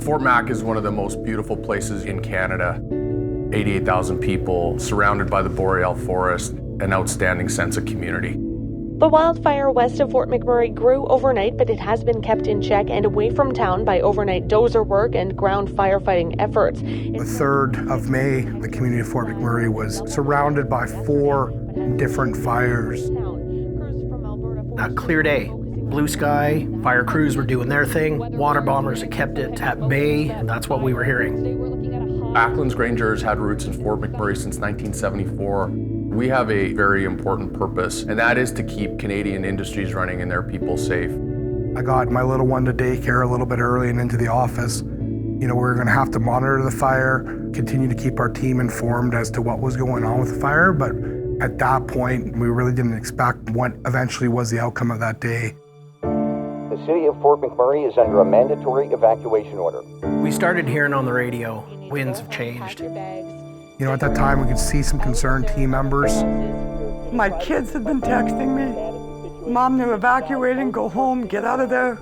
Fort Mac is one of the most beautiful places in Canada. 88,000 people, surrounded by the boreal forest, an outstanding sense of community. The wildfire west of Fort McMurray grew overnight, but it has been kept in check and away from town by overnight dozer work and ground firefighting efforts. The 3rd of May, the community of Fort McMurray was surrounded by 4 different fires. A clear day, blue sky, fire crews were doing their thing, water bombers had kept it at bay, and that's what we were hearing. Acklands-Grainger has had roots in Fort McMurray since 1974. We have a very important purpose, and that is to keep Canadian industries running and their people safe. I got my little one to daycare a little bit early and into the office. You know, we're gonna have to monitor the fire, continue to keep our team informed as to what was going on with the fire, but at that point, we really didn't expect what eventually was the outcome of that day. The city of Fort McMurray is under a mandatory evacuation order. We started hearing on the radio, winds have changed. You know, at that time, we could see some concerned team members. My kids had been texting me, Mom, they're evacuating, go home, get out of there.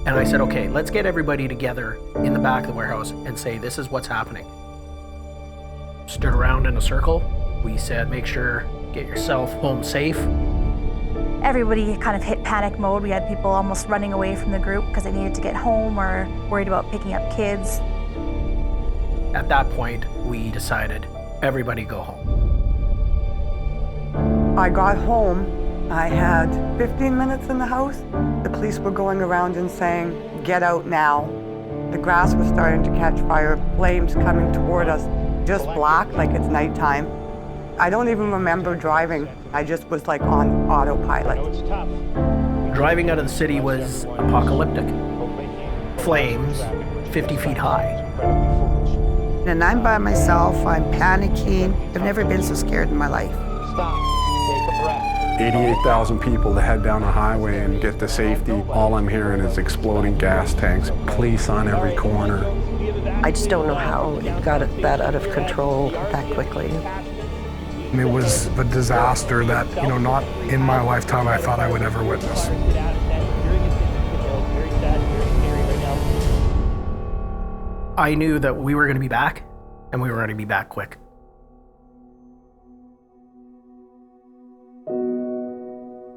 And I said, okay, let's get everybody together in the back of the warehouse and say, this is what's happening. Stood around in a circle. We said, make sure, get yourself home safe. Everybody kind of hit panic mode. We had people almost running away from the group because they needed to get home or worried about picking up kids. At that point, we decided, everybody go home. I got home, I had 15 minutes in the house. The police were going around and saying, get out now. The grass was starting to catch fire, flames coming toward us, just black like it's nighttime. I don't even remember driving. I just was like on autopilot. Driving out of the city was apocalyptic. Flames, 50 feet high. And I'm by myself, I'm panicking. I've never been so scared in my life. Stop, take a breath. 88,000 people to head down the highway and get to safety. All I'm hearing is exploding gas tanks, police on every corner. I just don't know how it got that out of control that quickly. And it was a disaster that, you know, not in my lifetime I thought I would ever witness. I knew that we were going to be back, and we were going to be back quick.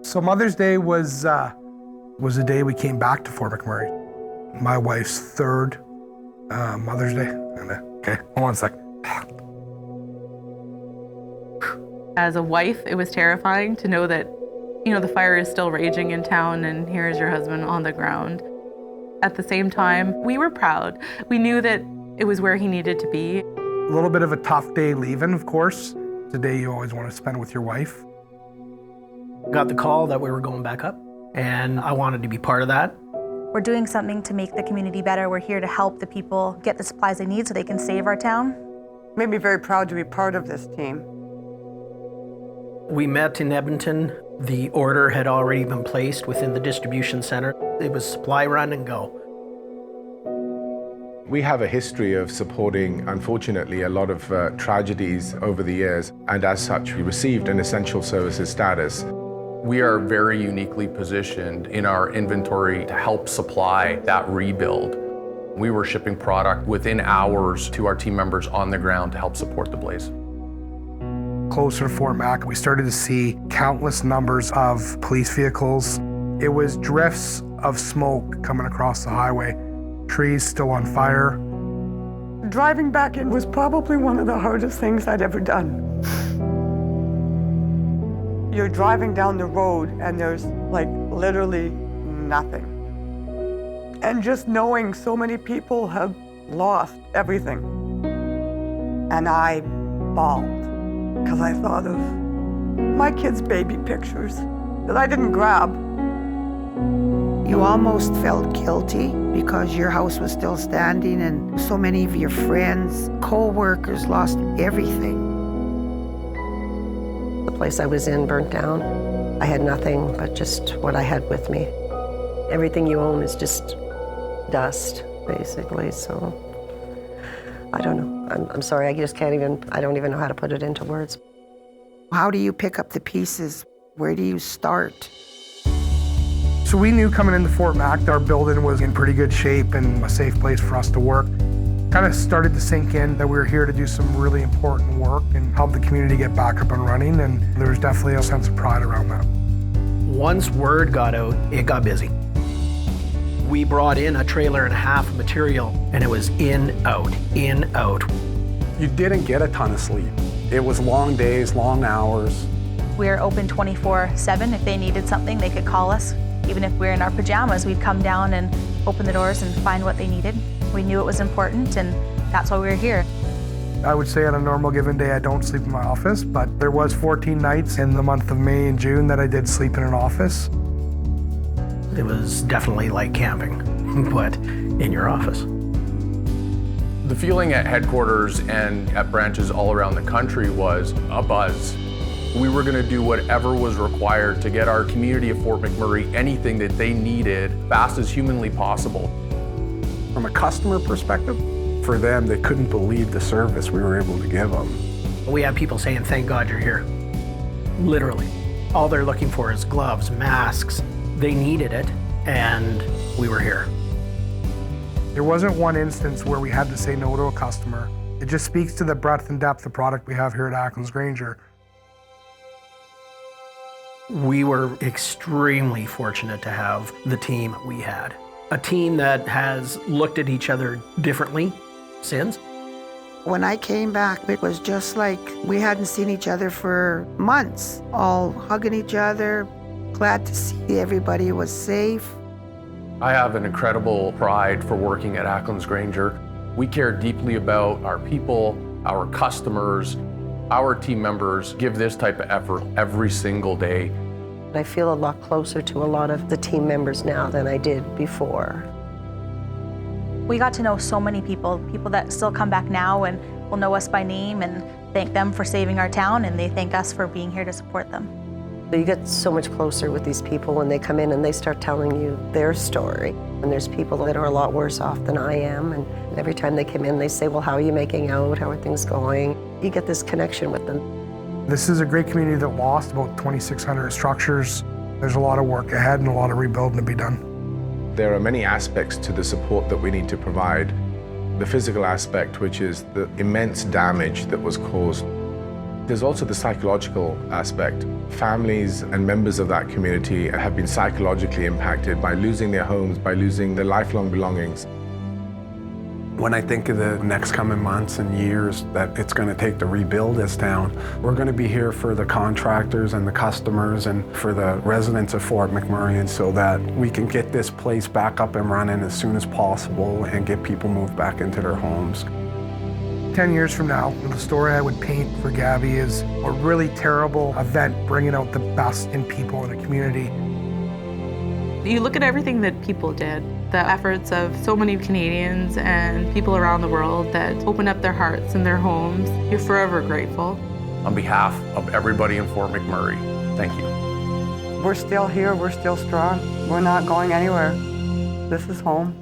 So Mother's Day was the day we came back to Fort McMurray. My wife's 3rd Mother's Day. Okay, hold on a sec. As a wife, it was terrifying to know that, you know, the fire is still raging in town and here's your husband on the ground. At the same time, we were proud. We knew that it was where he needed to be. A little bit of a tough day leaving, of course. It's a day you always want to spend with your wife. Got the call that we were going back up, and I wanted to be part of that. We're doing something to make the community better. We're here to help the people get the supplies they need so they can save our town. Made me very proud to be part of this team. We met in Edmonton. The order had already been placed within the distribution center. It was supply run and go. We have a history of supporting, unfortunately, a lot of tragedies over the years, and as such, we received an essential services status. We are very uniquely positioned in our inventory to help supply that rebuild. We were shipping product within hours to our team members on the ground to help support the blaze. Closer to Fort Mac, we started to see countless numbers of police vehicles. It was drifts of smoke coming across the highway, trees still on fire. Driving back in was probably one of the hardest things I'd ever done. You're driving down the road and there's like literally nothing. And just knowing so many people have lost everything. And I bawled because I thought of my kids' baby pictures that I didn't grab. You almost felt guilty because your house was still standing and so many of your friends, co-workers lost everything. The place I was in burnt down. I had nothing but just what I had with me. Everything you own is just dust, basically, so I don't know. I'm sorry, I don't even know how to put it into words. How do you pick up the pieces? Where do you start? So So we knew coming into Fort Mac that our building was in pretty good shape and a safe place for us to work. Kind of started to sink in that we were here to do some really important work and help the community get back up and running, and there was definitely a sense of pride around that. Once word got out, it got busy. We brought in a trailer and a half of material, and it was in, out, in, out. You didn't get a ton of sleep. It was long days, long hours. We're open 24/7. If they needed something, they could call us. Even if we're in our pajamas, we'd come down and open the doors and find what they needed. We knew it was important, and that's why we were here. I would say on a normal given day, I don't sleep in my office, but there was 14 nights in the month of May and June that I did sleep in an office. It was definitely like camping, but in your office. The feeling at headquarters and at branches all around the country was a buzz. We were going to do whatever was required to get our community of Fort McMurray anything that they needed fast as humanly possible. From a customer perspective, for them, they couldn't believe the service we were able to give them. We had people saying, "Thank God you're here." Literally. All they're looking for is gloves, masks. They needed it, and we were here. There wasn't one instance where we had to say no to a customer. It just speaks to the breadth and depth of product we have here at Acklands-Grainger. We were extremely fortunate to have the team we had. A team that has looked at each other differently since. When I came back, it was just like we hadn't seen each other for months, all hugging each other, glad to see everybody was safe. I have an incredible pride for working at Acklands-Grainger. We care deeply about our people, our customers. Our team members give this type of effort every single day. I feel a lot closer to a lot of the team members now than I did before. We got to know so many people that still come back now and will know us by name and thank them for saving our town, and they thank us for being here to support them. You get so much closer with these people when they come in and they start telling you their story. And there's people that are a lot worse off than I am, and every time they come in they say, "Well, how are you making out? How are things going?" You get this connection with them. This is a great community that lost about 2,600 structures. There's a lot of work ahead and a lot of rebuilding to be done. There are many aspects to the support that we need to provide. The physical aspect, which is the immense damage that was caused. There's also the psychological aspect. Families and members of that community have been psychologically impacted by losing their homes, by losing their lifelong belongings. When I think of the next coming months and years that it's going to take to rebuild this town, we're going to be here for the contractors and the customers and for the residents of Fort McMurray, and so that we can get this place back up and running as soon as possible and get people moved back into their homes. 10 years from now, the story I would paint for Gabby is a really terrible event bringing out the best in people in a community. You look at everything that people did, the efforts of so many Canadians and people around the world that opened up their hearts and their homes. You're forever grateful. On behalf of everybody in Fort McMurray, thank you. We're still here, we're still strong. We're not going anywhere. This is home.